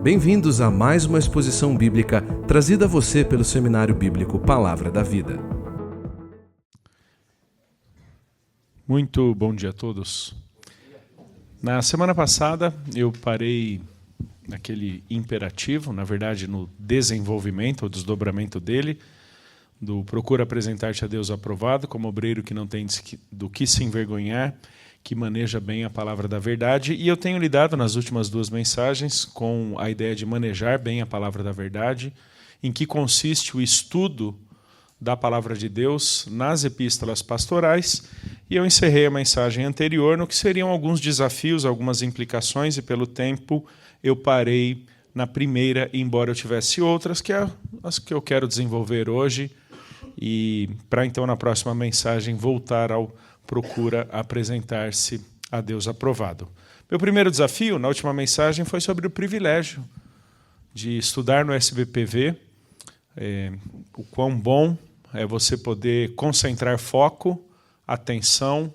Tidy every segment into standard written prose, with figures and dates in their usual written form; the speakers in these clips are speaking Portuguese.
Bem-vindos a mais uma exposição bíblica trazida a você pelo Seminário Bíblico Palavra da Vida. Muito bom dia a todos. Na semana passada eu parei naquele imperativo, na verdade no desenvolvimento, o desdobramento dele, do procura apresentar-te a Deus aprovado, como obreiro que não tem do que se envergonhar, que maneja bem a palavra da verdade. E eu tenho lidado nas últimas duas mensagens com a ideia de manejar bem a palavra da verdade, em que consiste o estudo da palavra de Deus nas epístolas pastorais. E eu encerrei a mensagem anterior no que seriam alguns desafios, algumas implicações, e pelo tempo eu parei na primeira, embora eu tivesse outras, que é as que eu quero desenvolver hoje, e para então na próxima mensagem voltar ao procura apresentar-se a Deus aprovado. Meu primeiro desafio, na última mensagem, foi sobre o privilégio de estudar no SBPV, o quão bom é você poder concentrar foco, atenção,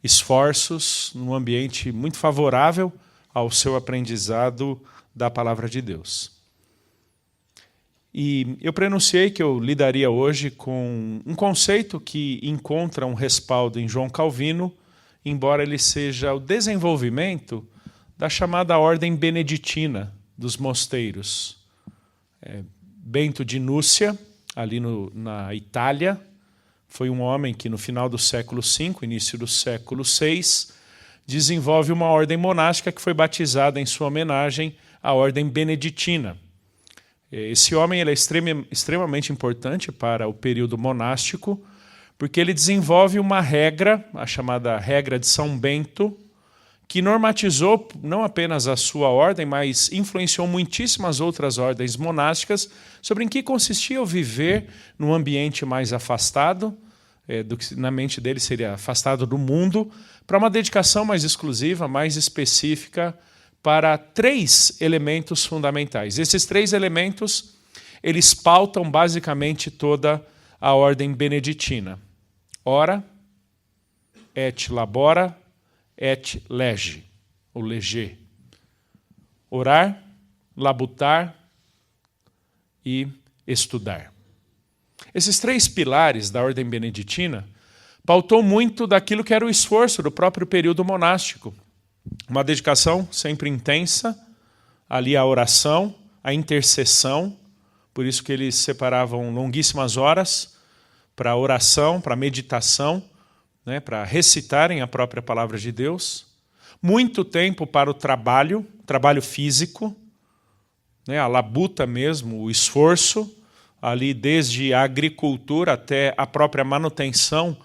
esforços num ambiente muito favorável ao seu aprendizado da palavra de Deus. E eu prenunciei que eu lidaria hoje com um conceito que encontra um respaldo em João Calvino, embora ele seja o desenvolvimento da chamada ordem beneditina dos mosteiros. Bento de Núcia, ali na Itália, foi um homem que no final do século V, início do século VI, desenvolve uma ordem monástica que foi batizada em sua homenagem, a ordem beneditina. Esse homem ele é extremamente importante para o período monástico, porque ele desenvolve uma regra, a chamada regra de São Bento, que normatizou não apenas a sua ordem, mas influenciou muitíssimas outras ordens monásticas sobre em que consistia o viver num ambiente mais afastado, do que na mente dele seria afastado do mundo, para uma dedicação mais exclusiva, mais específica, para três elementos fundamentais. Esses três elementos, eles pautam basicamente toda a ordem beneditina. Ora, et labora, et lege, ou leger. Orar, labutar e estudar. Esses três pilares da ordem beneditina pautou muito daquilo que era o esforço do próprio período monástico. Uma dedicação sempre intensa, ali a oração, a intercessão, por isso que eles separavam longuíssimas horas para a oração, para a meditação, para recitarem a própria palavra de Deus. Muito tempo para o trabalho físico, a labuta mesmo, o esforço, ali desde a agricultura até a própria manutenção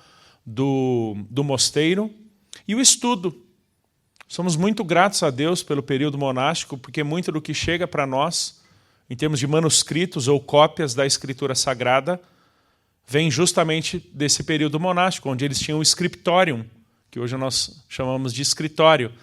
do mosteiro, e o estudo. Somos muito gratos a Deus pelo período monástico, porque muito do que chega para nós, em termos de manuscritos ou cópias da Escritura Sagrada, vem justamente desse período monástico, onde eles tinham o scriptorium, que hoje nós chamamos de escritório,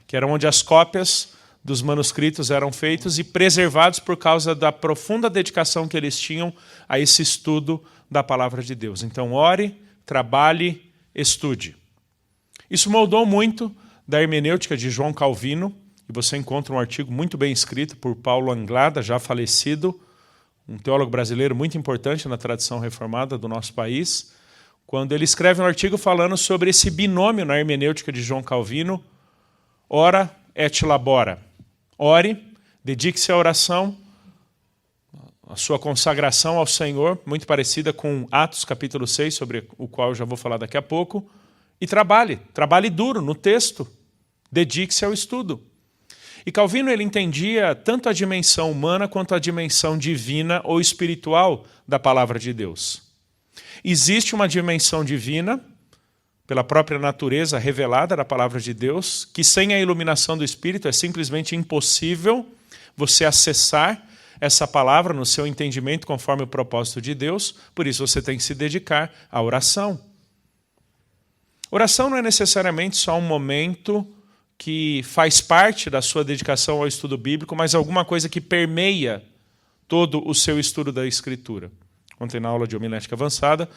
que era onde as cópias dos manuscritos eram feitos e preservados por causa da profunda dedicação que eles tinham a esse estudo da palavra de Deus. Então, ore, trabalhe, estude. Isso moldou muito da hermenêutica de João Calvino, e você encontra um artigo muito bem escrito por Paulo Anglada, já falecido, um teólogo brasileiro muito importante na tradição reformada do nosso país, quando ele escreve um artigo falando sobre esse binômio na hermenêutica de João Calvino, ora et labora. Ore, dedique-se à oração, a sua consagração ao Senhor, muito parecida com Atos capítulo 6, sobre o qual eu já vou falar daqui a pouco, e trabalhe duro no texto, dedique-se ao estudo. E Calvino ele entendia tanto a dimensão humana quanto a dimensão divina ou espiritual da palavra de Deus. Existe uma dimensão divina, pela própria natureza revelada da palavra de Deus, que sem a iluminação do Espírito é simplesmente impossível você acessar essa palavra no seu entendimento conforme o propósito de Deus, por isso você tem que se dedicar à oração. Oração não é necessariamente só um momento que faz parte da sua dedicação ao estudo bíblico, mas alguma coisa que permeia todo o seu estudo da Escritura. Ontem, na aula de homilética avançada,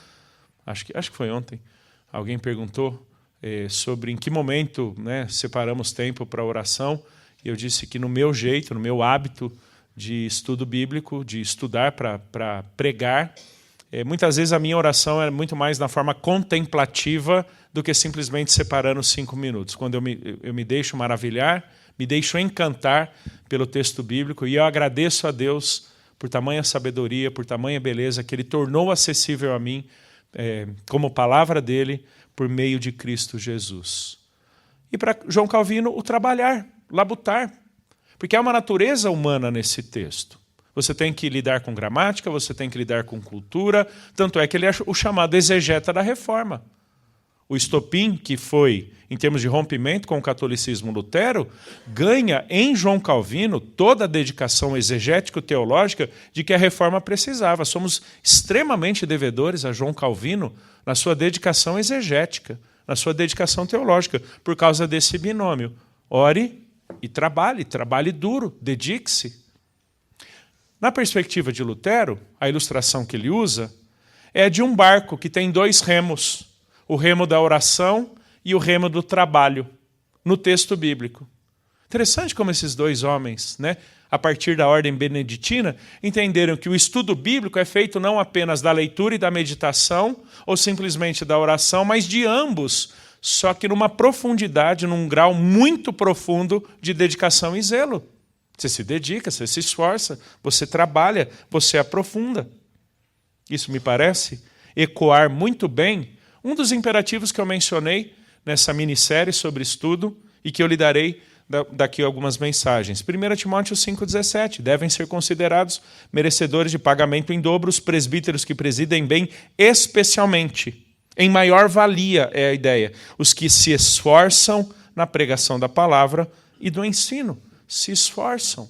acho que foi ontem, alguém perguntou sobre em que momento separamos tempo para oração, Eu disse que no meu jeito, no meu hábito de estudo bíblico, de estudar para pregar, muitas vezes a minha oração é muito mais na forma contemplativa do que simplesmente separando 5 minutos. Quando eu me deixo maravilhar, me deixo encantar pelo texto bíblico, e eu agradeço a Deus por tamanha sabedoria, por tamanha beleza, que Ele tornou acessível a mim, como palavra dEle, por meio de Cristo Jesus. E para João Calvino, o trabalhar, labutar, porque há uma natureza humana nesse texto. Você tem que lidar com gramática, você tem que lidar com cultura, tanto é que ele é o chamado exegeta da Reforma. O estopim, que foi, em termos de rompimento com o catolicismo Lutero, ganha em João Calvino toda a dedicação exegético-teológica de que a Reforma precisava. Somos extremamente devedores a João Calvino na sua dedicação exegética, na sua dedicação teológica, por causa desse binômio. Ore e trabalhe duro, dedique-se. Na perspectiva de Lutero, a ilustração que ele usa é de um barco que tem 2 remos, o remo da oração e o remo do trabalho, no texto bíblico. Interessante como esses 2 homens, a partir da ordem beneditina, entenderam que o estudo bíblico é feito não apenas da leitura e da meditação, ou simplesmente da oração, mas de ambos, só que numa profundidade, num grau muito profundo de dedicação e zelo. Você se dedica, você se esforça, você trabalha, você aprofunda. Isso me parece ecoar muito bem um dos imperativos que eu mencionei nessa minissérie sobre estudo e que eu lhe darei daqui a algumas mensagens. 1 Timóteo 5,17. Devem ser considerados merecedores de pagamento em dobro os presbíteros que presidem bem, especialmente, em maior valia é a ideia, os que se esforçam na pregação da palavra e do ensino. Se esforçam.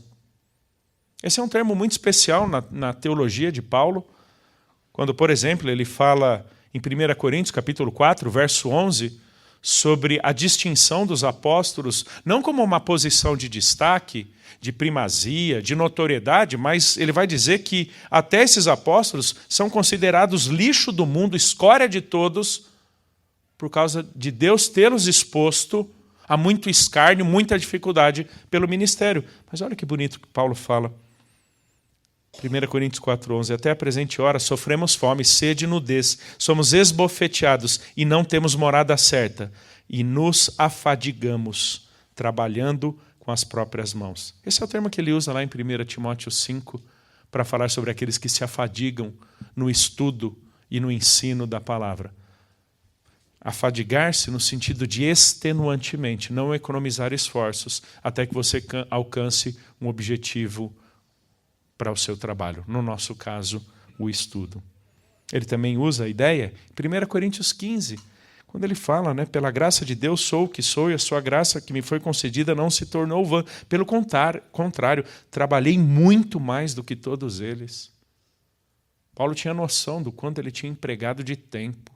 Esse é um termo muito especial na teologia de Paulo, quando, por exemplo, ele fala em 1 Coríntios, capítulo 4, verso 11, sobre a distinção dos apóstolos, não como uma posição de destaque, de primazia, de notoriedade, mas ele vai dizer que até esses apóstolos são considerados lixo do mundo, escória de todos, por causa de Deus tê-los exposto a muito escárnio, muita dificuldade pelo ministério. Mas olha que bonito que Paulo fala. 1 Coríntios 4,11. Até a presente hora sofremos fome, sede e nudez. Somos esbofeteados e não temos morada certa. E nos afadigamos, trabalhando com as próprias mãos. Esse é o termo que ele usa lá em 1 Timóteo 5, para falar sobre aqueles que se afadigam no estudo e no ensino da palavra. Afadigar-se no sentido de extenuantemente, não economizar esforços, até que você alcance um objetivo para o seu trabalho. No nosso caso, o estudo. Ele também usa a ideia, em 1 Coríntios 15, quando ele fala, pela graça de Deus sou o que sou, e a sua graça que me foi concedida não se tornou vã. Pelo contrário, trabalhei muito mais do que todos eles. Paulo tinha noção do quanto ele tinha empregado de tempo,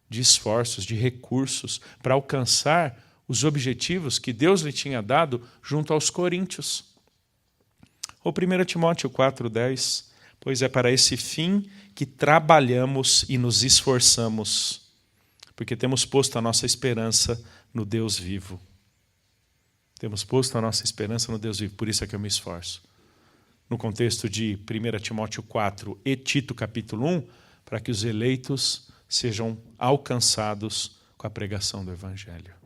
de esforços, de recursos, para alcançar os objetivos que Deus lhe tinha dado junto aos coríntios. Ou 1 Timóteo 4,10, pois é para esse fim que trabalhamos e nos esforçamos, porque temos posto a nossa esperança no Deus vivo. Temos posto a nossa esperança no Deus vivo, por isso é que eu me esforço. No contexto de 1 Timóteo 4 e Tito capítulo 1, para que os eleitos sejam alcançados com a pregação do Evangelho.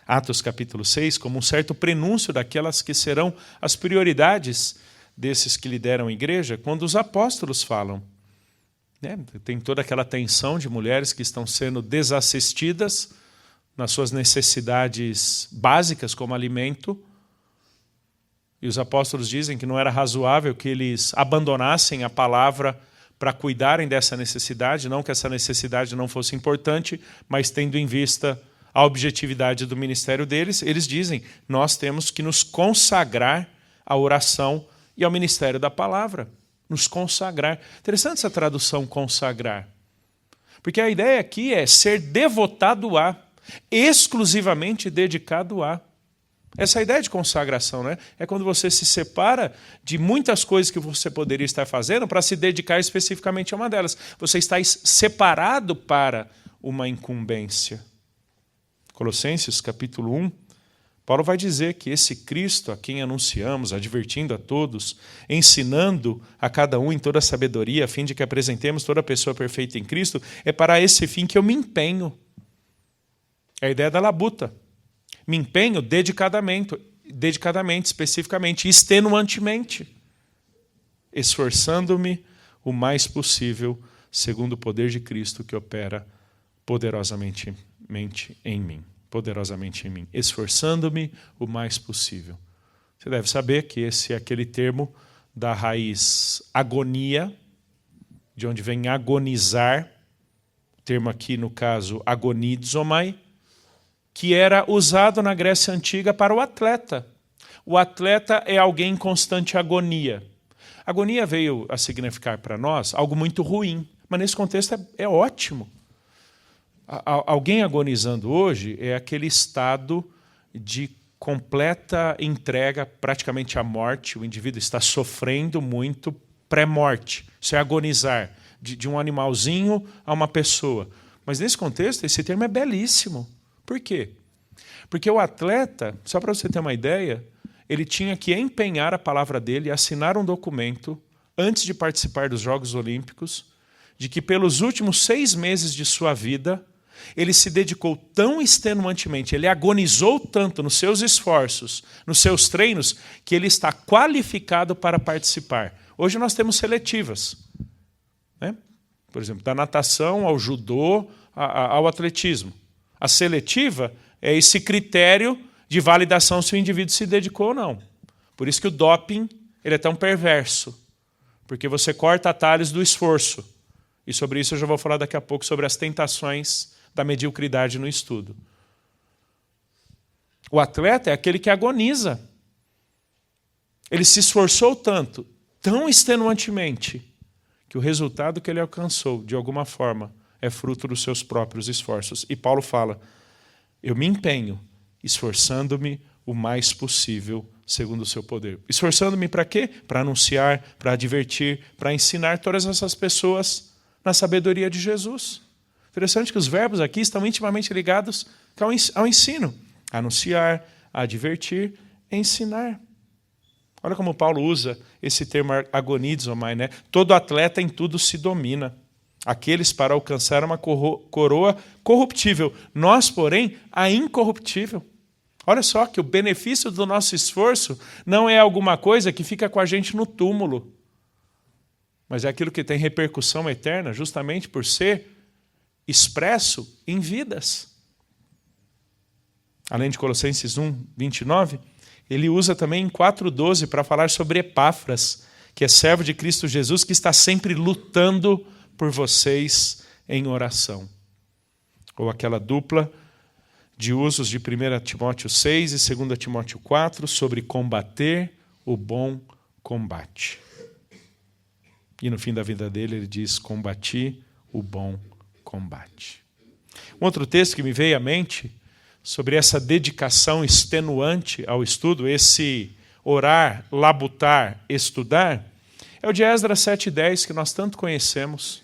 Atos capítulo 6, como um certo prenúncio daquelas que serão as prioridades desses que lideram a igreja, quando os apóstolos falam. Tem toda aquela tensão de mulheres que estão sendo desassistidas nas suas necessidades básicas, como alimento, e os apóstolos dizem que não era razoável que eles abandonassem a palavra para cuidarem dessa necessidade, não que essa necessidade não fosse importante, mas tendo em vista a objetividade do ministério deles, eles dizem, nós temos que nos consagrar à oração e ao ministério da palavra. Nos consagrar. Interessante essa tradução, consagrar. Porque a ideia aqui é ser devotado a, exclusivamente dedicado a. Essa ideia de consagração, é quando você se separa de muitas coisas que você poderia estar fazendo para se dedicar especificamente a uma delas. Você está separado para uma incumbência. Colossenses, capítulo 1, Paulo vai dizer que esse Cristo a quem anunciamos, advertindo a todos, ensinando a cada um em toda a sabedoria, a fim de que apresentemos toda pessoa perfeita em Cristo, é para esse fim que eu me empenho. É a ideia da labuta. Me empenho dedicadamente, especificamente, extenuantemente, esforçando-me o mais possível, segundo o poder de Cristo que opera poderosamente em mim. Poderosamente em mim, esforçando-me o mais possível. Você deve saber que esse é aquele termo da raiz agonia, de onde vem agonizar, termo aqui no caso agonizomai, que era usado na Grécia Antiga para o atleta. O atleta é alguém em constante agonia. Agonia veio a significar para nós algo muito ruim, mas nesse contexto é ótimo. Alguém agonizando hoje é aquele estado de completa entrega, praticamente à morte. O indivíduo está sofrendo muito pré-morte. Isso é agonizar, de um animalzinho a uma pessoa. Mas nesse contexto, esse termo é belíssimo. Por quê? Porque o atleta, só para você ter uma ideia, ele tinha que empenhar a palavra dele e assinar um documento antes de participar dos Jogos Olímpicos, de que pelos últimos 6 meses de sua vida, ele se dedicou tão extenuantemente, ele agonizou tanto nos seus esforços, nos seus treinos, que ele está qualificado para participar. Hoje nós temos seletivas, né? Por exemplo, da natação ao judô, ao atletismo. A seletiva é esse critério de validação se o indivíduo se dedicou ou não. Por isso que o doping ele é tão perverso, porque você corta atalhos do esforço. E sobre isso eu já vou falar daqui a pouco, sobre as tentações da mediocridade no estudo. O atleta é aquele que agoniza. Ele se esforçou tanto, tão extenuantemente, que o resultado que ele alcançou, de alguma forma, é fruto dos seus próprios esforços. E Paulo fala, eu me empenho, esforçando-me o mais possível, segundo o seu poder. Esforçando-me para quê? Para anunciar, para advertir, para ensinar todas essas pessoas na sabedoria de Jesus. Interessante que os verbos aqui estão intimamente ligados ao ensino. Anunciar, advertir, ensinar. Olha como Paulo usa esse termo agonizomai, né? Todo atleta em tudo se domina. Aqueles para alcançar uma coroa corruptível. Nós, porém, a incorruptível. Olha só que o benefício do nosso esforço não é alguma coisa que fica com a gente no túmulo, mas é aquilo que tem repercussão eterna, justamente por ser expresso em vidas. Além de Colossenses 1, 29, ele usa também em 4,12 para falar sobre Epáfras, que é servo de Cristo Jesus, que está sempre lutando por vocês em oração. Ou aquela dupla de usos de 1 Timóteo 6 e 2 Timóteo 4 sobre combater o bom combate. E no fim da vida dele ele diz, combati o bom combate. Um outro texto que me veio à mente sobre essa dedicação extenuante ao estudo, esse orar, labutar, estudar, é o de Esdras 7,10, que nós tanto conhecemos,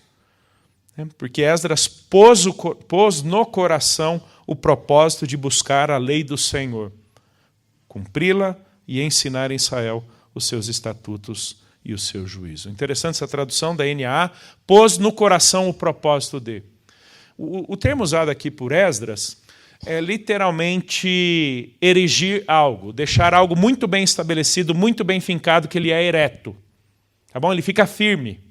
né? Porque Esdras pôs no coração o propósito de buscar a lei do Senhor, cumpri-la e ensinar em Israel os seus estatutos e o seu juízo. Interessante essa tradução da NAA, pôs no coração o propósito de. O termo usado aqui por Esdras é literalmente erigir algo, deixar algo muito bem estabelecido, muito bem fincado, que ele é ereto. Tá bom? Ele fica firme.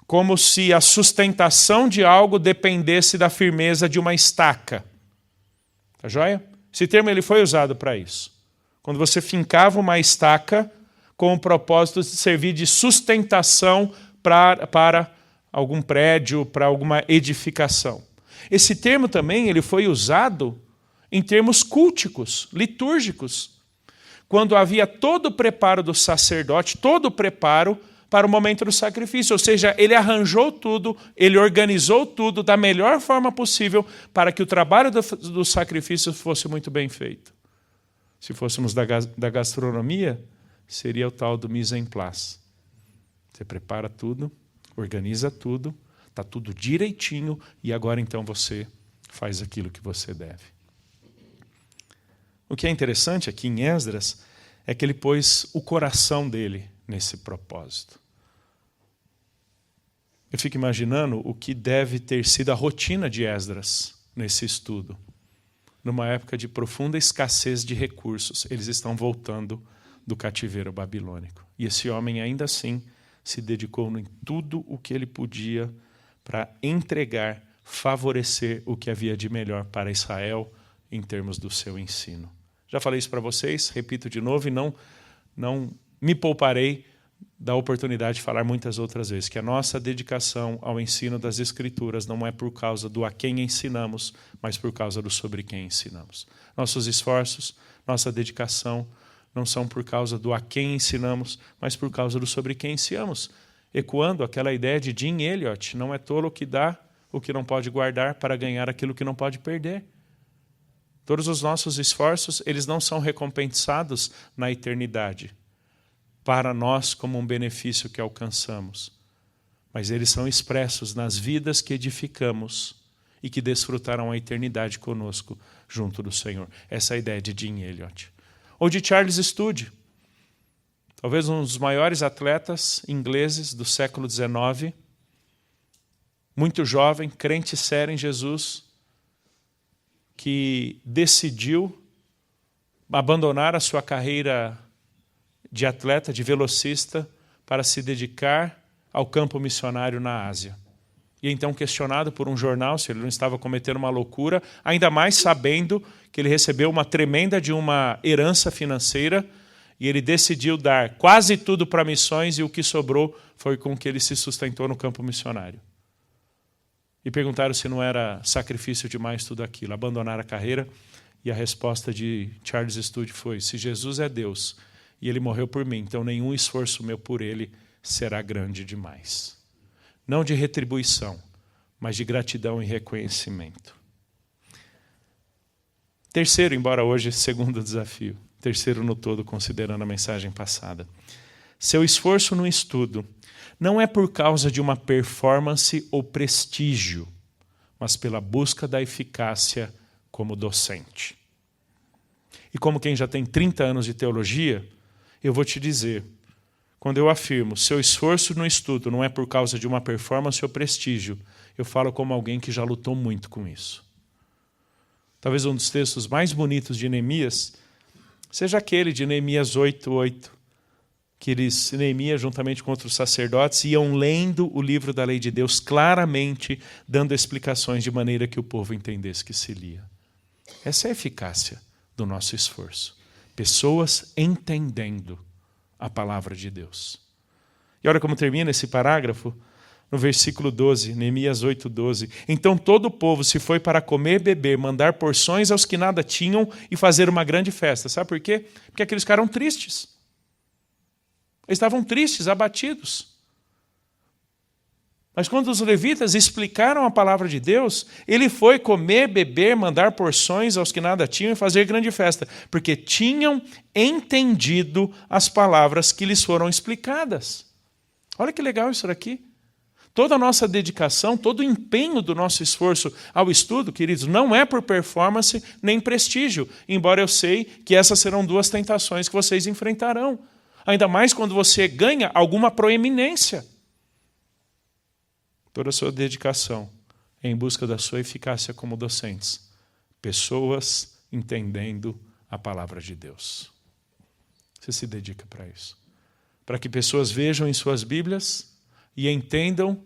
Como se a sustentação de algo dependesse da firmeza de uma estaca. Tá joia? Esse termo ele foi usado para isso. Quando você fincava uma estaca com o propósito de servir de sustentação para algum prédio, para alguma edificação. Esse termo também ele foi usado em termos culticos, litúrgicos, quando havia todo o preparo do sacerdote, todo o preparo para o momento do sacrifício. Ou seja, ele arranjou tudo, ele organizou tudo da melhor forma possível para que o trabalho do sacrifício fosse muito bem feito. Se fôssemos da gastronomia, seria o tal do mise en place. Você prepara tudo, organiza tudo, está tudo direitinho e agora então você faz aquilo que você deve. O que é interessante aqui em Esdras é que ele pôs o coração dele nesse propósito. Eu fico imaginando o que deve ter sido a rotina de Esdras nesse estudo. Numa época de profunda escassez de recursos, eles estão voltando do cativeiro babilônico. E esse homem ainda assim se dedicou em tudo o que ele podia para entregar, favorecer o que havia de melhor para Israel em termos do seu ensino. Já falei isso para vocês, repito de novo, e não me pouparei da oportunidade de falar muitas outras vezes, que a nossa dedicação ao ensino das Escrituras não é por causa do a quem ensinamos, mas por causa do sobre quem ensinamos. Nossos esforços, nossa dedicação não são por causa do a quem ensinamos, mas por causa do sobre quem ensinamos. Ecoando aquela ideia de Jim Elliot, não é tolo que dá o que não pode guardar para ganhar aquilo que não pode perder. Todos os nossos esforços, eles não são recompensados na eternidade, para nós como um benefício que alcançamos, mas eles são expressos nas vidas que edificamos e que desfrutarão a eternidade conosco junto do Senhor. Essa é a ideia de Jim Elliot. Ou de Charles Studi, talvez um dos maiores atletas ingleses do século XIX, muito jovem, crente sério em Jesus, que decidiu abandonar a sua carreira de atleta, de velocista, para se dedicar ao campo missionário na Ásia. E então questionado por um jornal se ele não estava cometendo uma loucura, ainda mais sabendo que ele recebeu uma tremenda de uma herança financeira, e ele decidiu dar quase tudo para missões, e o que sobrou foi com que ele se sustentou no campo missionário. E perguntaram se não era sacrifício demais tudo aquilo, abandonar a carreira, e a resposta de Charles Studi foi: se Jesus é Deus e ele morreu por mim, então nenhum esforço meu por ele será grande demais. Não de retribuição, mas de gratidão e reconhecimento. Terceiro, embora hoje segundo desafio, terceiro no todo, considerando a mensagem passada. Seu esforço no estudo não é por causa de uma performance ou prestígio, mas pela busca da eficácia como docente. E como quem já tem 30 anos de teologia, eu vou te dizer, quando eu afirmo seu esforço no estudo não é por causa de uma performance ou prestígio, eu falo como alguém que já lutou muito com isso. Talvez um dos textos mais bonitos de Neemias seja aquele de Neemias 8:8, que Neemias, juntamente com outros sacerdotes, iam lendo o livro da lei de Deus claramente, dando explicações de maneira que o povo entendesse que se lia. Essa é a eficácia do nosso esforço. Pessoas entendendo a palavra de Deus. E olha como termina esse parágrafo, no versículo 12, Neemias 8:12. Então todo o povo se foi para comer, beber, mandar porções aos que nada tinham e fazer uma grande festa. Sabe por quê? Porque aqueles caras eram tristes. Eles estavam tristes, abatidos. Mas quando os levitas explicaram a palavra de Deus, ele foi comer, beber, mandar porções aos que nada tinham e fazer grande festa, porque tinham entendido as palavras que lhes foram explicadas. Olha que legal isso daqui. Toda a nossa dedicação, todo o empenho do nosso esforço ao estudo, queridos, não é por performance nem prestígio, embora eu sei que essas serão duas tentações que vocês enfrentarão. Ainda mais quando você ganha alguma proeminência. Toda a sua dedicação é em busca da sua eficácia como docentes. Pessoas entendendo a palavra de Deus. Você se dedica para isso. Para que pessoas vejam em suas Bíblias e entendam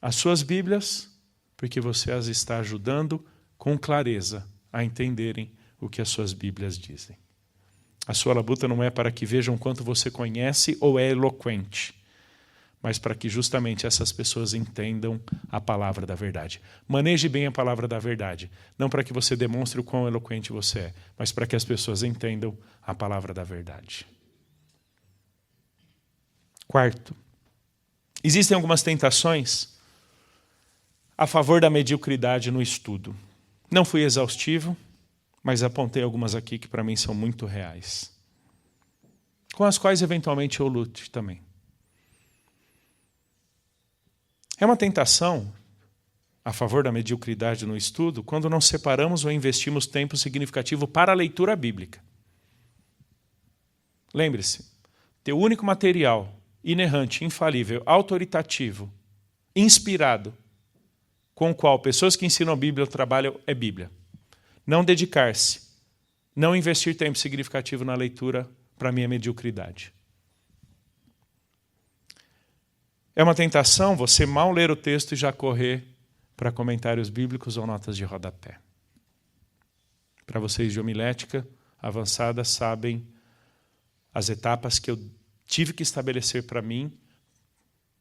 as suas Bíblias, porque você as está ajudando com clareza a entenderem o que as suas Bíblias dizem. A sua labuta não é para que vejam quanto você conhece ou é eloquente, mas para que justamente essas pessoas entendam a palavra da verdade. Maneje bem a palavra da verdade, não para que você demonstre o quão eloquente você é, mas para que as pessoas entendam a palavra da verdade. Quarto, existem algumas tentações a favor da mediocridade no estudo. Não fui exaustivo, mas apontei algumas aqui que para mim são muito reais, com as quais eventualmente eu lute também. É uma tentação a favor da mediocridade no estudo quando não separamos ou investimos tempo significativo para a leitura bíblica. Lembre-se, teu único material inerrante, infalível, autoritativo, inspirado, com o qual pessoas que ensinam a Bíblia trabalham é Bíblia. Não dedicar-se, não investir tempo significativo na leitura, para mim é mediocridade. É uma tentação você mal ler o texto e já correr para comentários bíblicos ou notas de rodapé. Para vocês de homilética avançada sabem as etapas que eu tive que estabelecer para mim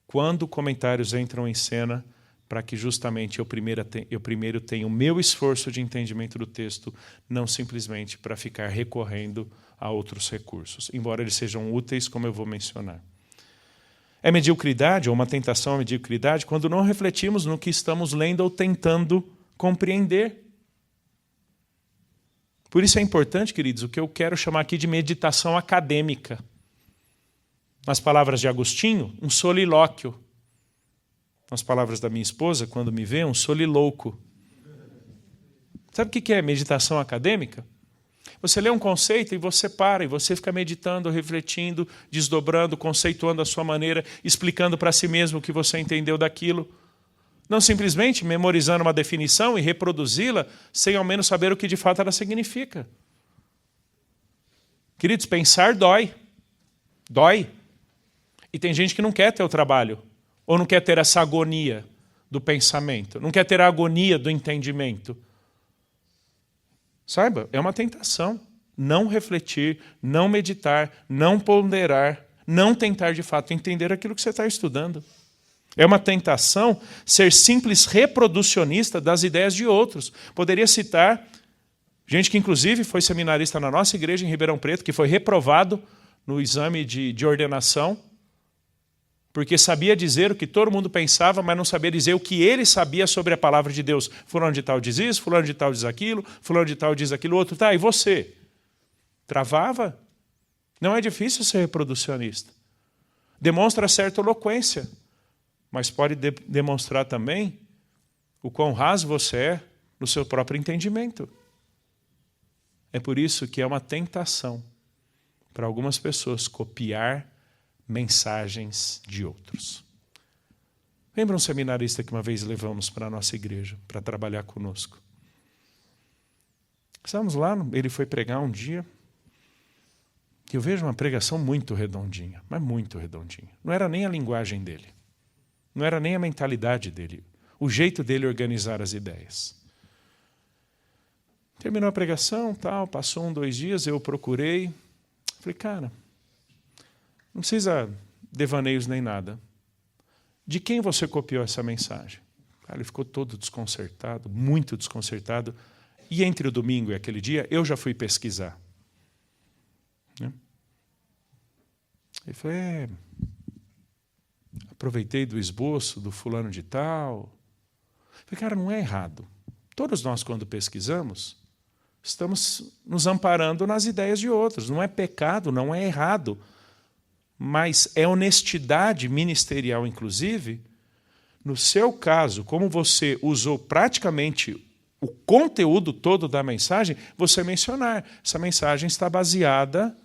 quando comentários entram em cena, para que justamente eu primeiro tenha o meu esforço de entendimento do texto, não simplesmente para ficar recorrendo a outros recursos, embora eles sejam úteis, como eu vou mencionar. É mediocridade, ou uma tentação à mediocridade, quando não refletimos no que estamos lendo ou tentando compreender. Por isso é importante, queridos, o que eu quero chamar aqui de meditação acadêmica. Nas palavras de Agostinho, um solilóquio. Nas palavras da minha esposa, quando me vê, um solilouco. Sabe o que é meditação acadêmica? Você lê um conceito e você para, e você fica meditando, refletindo, desdobrando, conceituando a sua maneira, explicando para si mesmo o que você entendeu daquilo. Não simplesmente memorizando uma definição e reproduzi-la sem ao menos saber o que de fato ela significa. Queridos, pensar dói. Dói. E tem gente que não quer ter o trabalho, ou não quer ter essa agonia do pensamento, não quer ter a agonia do entendimento. Saiba, é uma tentação. Não refletir, não meditar, não ponderar, não tentar de fato entender aquilo que você está estudando. É uma tentação ser simples reproducionista das ideias de outros. Poderia citar gente que inclusive foi seminarista na nossa igreja em Ribeirão Preto, que foi reprovado no exame de ordenação, porque sabia dizer o que todo mundo pensava, mas não sabia dizer o que ele sabia sobre a palavra de Deus. Fulano de tal diz isso, fulano de tal diz aquilo, fulano de tal diz aquilo, outro, tá, e você? Travava? Não é difícil ser reproducionista. Demonstra certa eloquência, mas pode demonstrar também o quão raso você é no seu próprio entendimento. É por isso que é uma tentação para algumas pessoas copiar mensagens de outros. Lembra um seminarista que uma vez levamos para a nossa igreja para trabalhar conosco? Estávamos lá, ele foi pregar um dia, e eu vejo uma pregação muito redondinha, mas muito redondinha. Não era nem a linguagem dele, não era nem a mentalidade dele, o jeito dele organizar as ideias. Terminou a pregação, tal, passou 2 dias, eu procurei, falei, cara, não precisa devaneios nem nada. De quem você copiou essa mensagem? Cara, ele ficou todo desconcertado, muito desconcertado. E entre o domingo e aquele dia, eu já fui pesquisar. Ele falou, aproveitei do esboço do fulano de tal. Eu falei, cara, não é errado. Todos nós, quando pesquisamos, estamos nos amparando nas ideias de outros. Não é pecado, não é errado. Mas é honestidade ministerial, inclusive, no seu caso, como você usou praticamente o conteúdo todo da mensagem, você mencionar, essa mensagem está baseada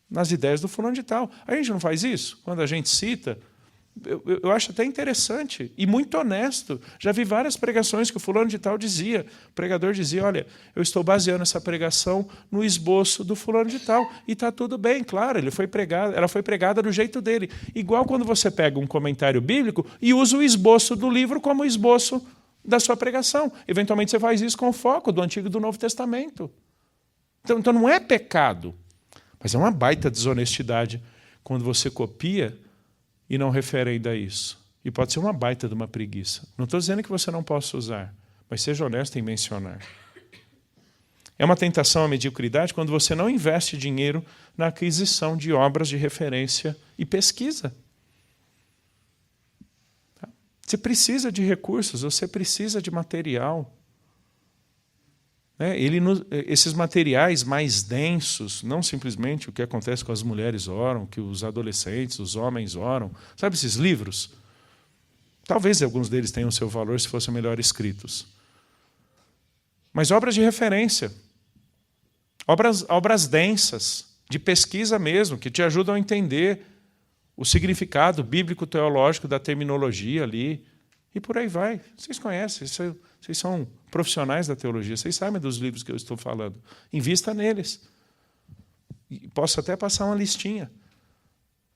nas ideias do fulano de tal. A gente não faz isso? Quando a gente cita, eu acho até interessante e muito honesto. Já vi várias pregações que o fulano de tal dizia. O pregador dizia, olha, eu estou baseando essa pregação no esboço do fulano de tal. E está tudo bem, claro, ela foi pregada do jeito dele. Igual quando você pega um comentário bíblico e usa o esboço do livro como esboço da sua pregação. Eventualmente você faz isso com o foco do Antigo e do Novo Testamento. Então não é pecado, mas é uma baita desonestidade quando você copia e não referenda a isso. E pode ser uma baita de uma preguiça. Não estou dizendo que você não possa usar, mas seja honesto em mencionar. É uma tentação à mediocridade quando você não investe dinheiro na aquisição de obras de referência e pesquisa. Você precisa de recursos, você precisa de material. Esses materiais mais densos, não simplesmente o que acontece com as mulheres oram, que os adolescentes, os homens oram. Sabe esses livros? Talvez alguns deles tenham seu valor se fossem melhor escritos. Mas obras de referência, obras densas, de pesquisa mesmo, que te ajudam a entender o significado bíblico-teológico da terminologia ali, e por aí vai. Vocês conhecem, vocês são profissionais da teologia, vocês sabem dos livros que eu estou falando. Invista neles. E posso até passar uma listinha.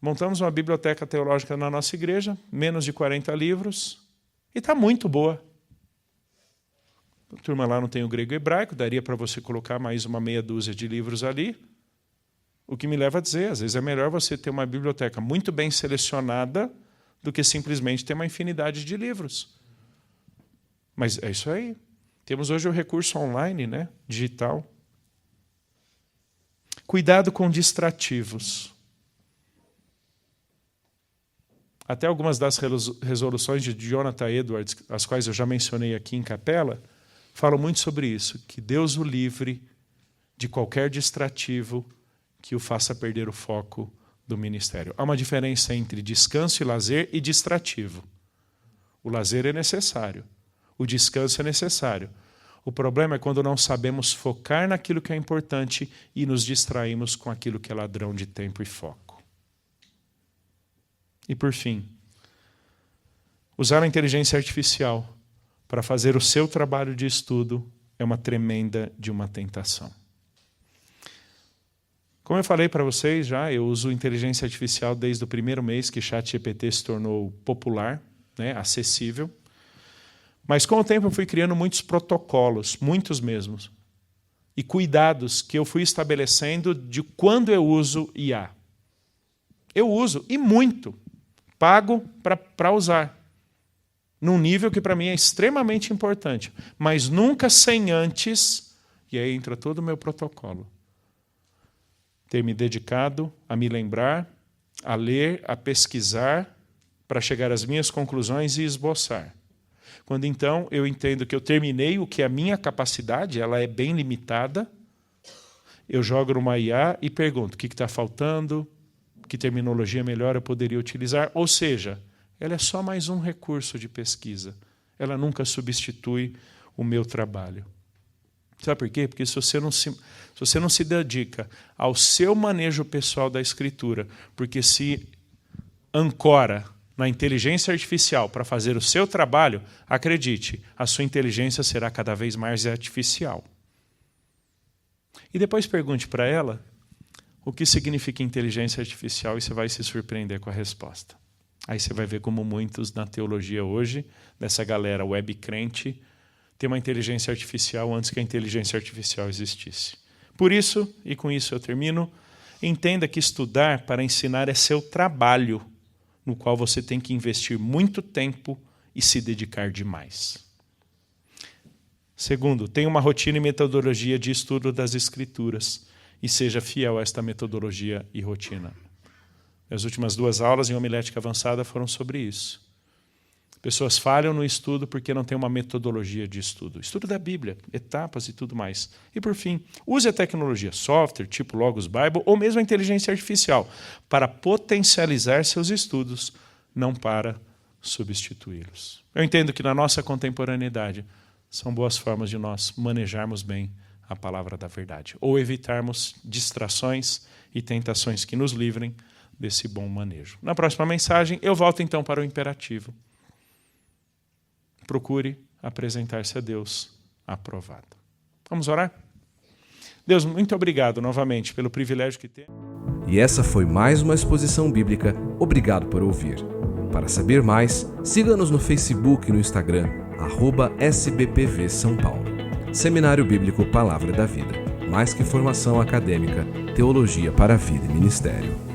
Montamos uma biblioteca teológica na nossa igreja, menos de 40 livros, e está muito boa. A turma lá não tem o grego e hebraico, daria para você colocar mais uma meia dúzia de livros ali. O que me leva a dizer, às vezes é melhor você ter uma biblioteca muito bem selecionada do que simplesmente ter uma infinidade de livros. Mas é isso aí. Temos hoje o recurso online, né? Digital. Cuidado com distrativos. Até algumas das resoluções de Jonathan Edwards, as quais eu já mencionei aqui em capela, falam muito sobre isso, que Deus o livre de qualquer distrativo que o faça perder o foco do ministério. Há uma diferença entre descanso e lazer e distrativo. O lazer é necessário, o descanso é necessário. O problema é quando não sabemos focar naquilo que é importante e nos distraímos com aquilo que é ladrão de tempo e foco. E por fim, usar a inteligência artificial para fazer o seu trabalho de estudo é uma tremenda de uma tentação. Como eu falei para vocês já, eu uso inteligência artificial desde o primeiro mês que ChatGPT se tornou popular, né, acessível. Mas com o tempo eu fui criando muitos protocolos, muitos mesmos, e cuidados que eu fui estabelecendo de quando eu uso IA. Eu uso, e muito, pago para usar, num nível que para mim é extremamente importante, mas nunca sem antes, e aí entra todo o meu protocolo, ter me dedicado a me lembrar, a ler, a pesquisar, para chegar às minhas conclusões e esboçar. Quando então eu entendo que eu terminei o que é a minha capacidade, ela é bem limitada, eu jogo numa IA e pergunto o que está faltando, que terminologia melhor eu poderia utilizar, ou seja, ela é só mais um recurso de pesquisa. Ela nunca substitui o meu trabalho. Sabe por quê? Porque se você não se dedica ao seu manejo pessoal da Escritura, porque se ancora na inteligência artificial para fazer o seu trabalho, acredite, a sua inteligência será cada vez mais artificial. E depois pergunte para ela o que significa inteligência artificial e você vai se surpreender com a resposta. Aí você vai ver como muitos na teologia hoje, dessa galera web crente, tem uma inteligência artificial antes que a inteligência artificial existisse. Por isso, e com isso eu termino, entenda que estudar para ensinar é seu trabalho, no qual você tem que investir muito tempo e se dedicar demais. Segundo, tenha uma rotina e metodologia de estudo das Escrituras e seja fiel a esta metodologia e rotina. As últimas 2 aulas em homilética avançada foram sobre isso. Pessoas falham no estudo porque não tem uma metodologia de estudo. Estudo da Bíblia, etapas e tudo mais. E, por fim, use a tecnologia, software, tipo Logos Bible, ou mesmo a inteligência artificial, para potencializar seus estudos, não para substituí-los. Eu entendo que na nossa contemporaneidade são boas formas de nós manejarmos bem a palavra da verdade, ou evitarmos distrações e tentações que nos livrem desse bom manejo. Na próxima mensagem, eu volto então para o imperativo. Procure apresentar-se a Deus aprovado. Vamos orar? Deus, muito obrigado novamente pelo privilégio que temos. E essa foi mais uma exposição bíblica. Obrigado por ouvir. Para saber mais, siga-nos no Facebook e no Instagram, @SBPV São Paulo. Seminário Bíblico Palavra da Vida. Mais que formação acadêmica, teologia para a vida e ministério.